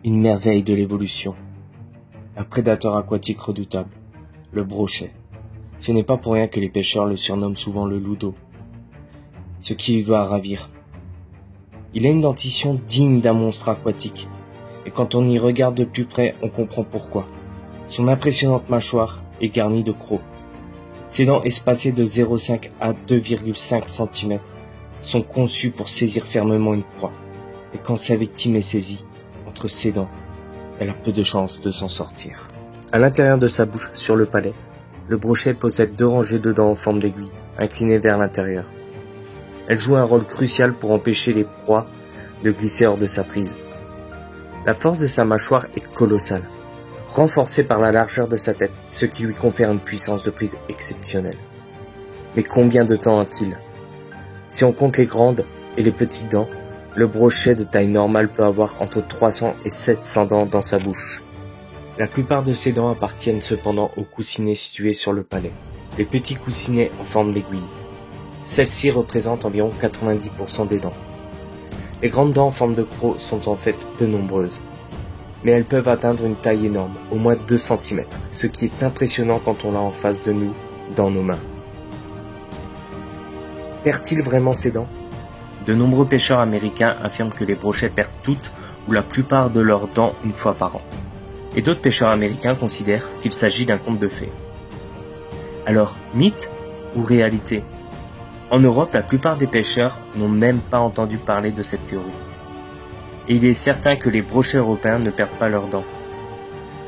Une merveille de l'évolution. Un prédateur aquatique redoutable. Le brochet. Ce n'est pas pour rien que les pêcheurs le surnomment souvent le loup d'eau. Ce qui lui va ravir. Il a une dentition digne d'un monstre aquatique. Et quand on y regarde de plus près, on comprend pourquoi. Son impressionnante mâchoire est garnie de crocs. Ses dents espacées de 0,5 à 2,5 cm sont conçues pour saisir fermement une proie. Et quand sa victime est saisie, entre ses dents, elle a peu de chances de s'en sortir. À l'intérieur de sa bouche, sur le palais, le brochet possède 2 rangées de dents en forme d'aiguille, inclinées vers l'intérieur. Elles jouent un rôle crucial pour empêcher les proies de glisser hors de sa prise. La force de sa mâchoire est colossale, renforcée par la largeur de sa tête, ce qui lui confère une puissance de prise exceptionnelle. Mais combien de temps a-t-il? Si on compte les grandes et les petites dents, le brochet de taille normale peut avoir entre 300 et 700 dents dans sa bouche. La plupart de ces dents appartiennent cependant aux coussinets situés sur le palais, les petits coussinets en forme d'aiguille. Celles-ci représentent environ 90% des dents. Les grandes dents en forme de croc sont en fait peu nombreuses, mais elles peuvent atteindre une taille énorme, au moins 2 cm, ce qui est impressionnant quand on l'a en face de nous, dans nos mains. Perd-il vraiment ses dents? De nombreux pêcheurs américains affirment que les brochets perdent toutes ou la plupart de leurs dents une fois par an. Et d'autres pêcheurs américains considèrent qu'il s'agit d'un conte de fées. Alors, mythe ou réalité? En Europe, la plupart des pêcheurs n'ont même pas entendu parler de cette théorie. Et il est certain que les brochets européens ne perdent pas leurs dents.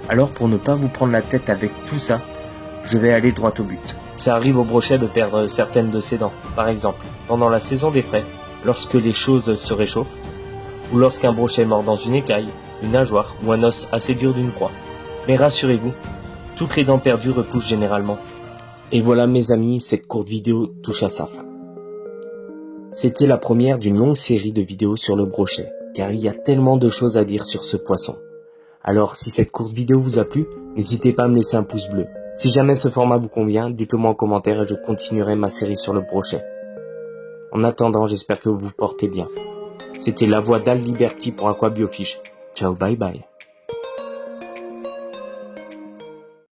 Alors, pour ne pas vous prendre la tête avec tout ça, je vais aller droit au but. Ça arrive au brochet de perdre certaines de ses dents. Par exemple, pendant la saison des frais, lorsque les choses se réchauffent, ou lorsqu'un brochet mord dans une écaille, une nageoire ou un os assez dur d'une proie. Mais rassurez-vous, toutes les dents perdues repoussent généralement. Et voilà mes amis, cette courte vidéo touche à sa fin. C'était la première d'une longue série de vidéos sur le brochet, car il y a tellement de choses à dire sur ce poisson. Alors si cette courte vidéo vous a plu, n'hésitez pas à me laisser un pouce bleu. Si jamais ce format vous convient, dites-le moi en commentaire et je continuerai ma série sur le brochet. En attendant, j'espère que vous vous portez bien. C'était la voix d'Al Liberty pour Aquabiofish. Ciao, bye bye.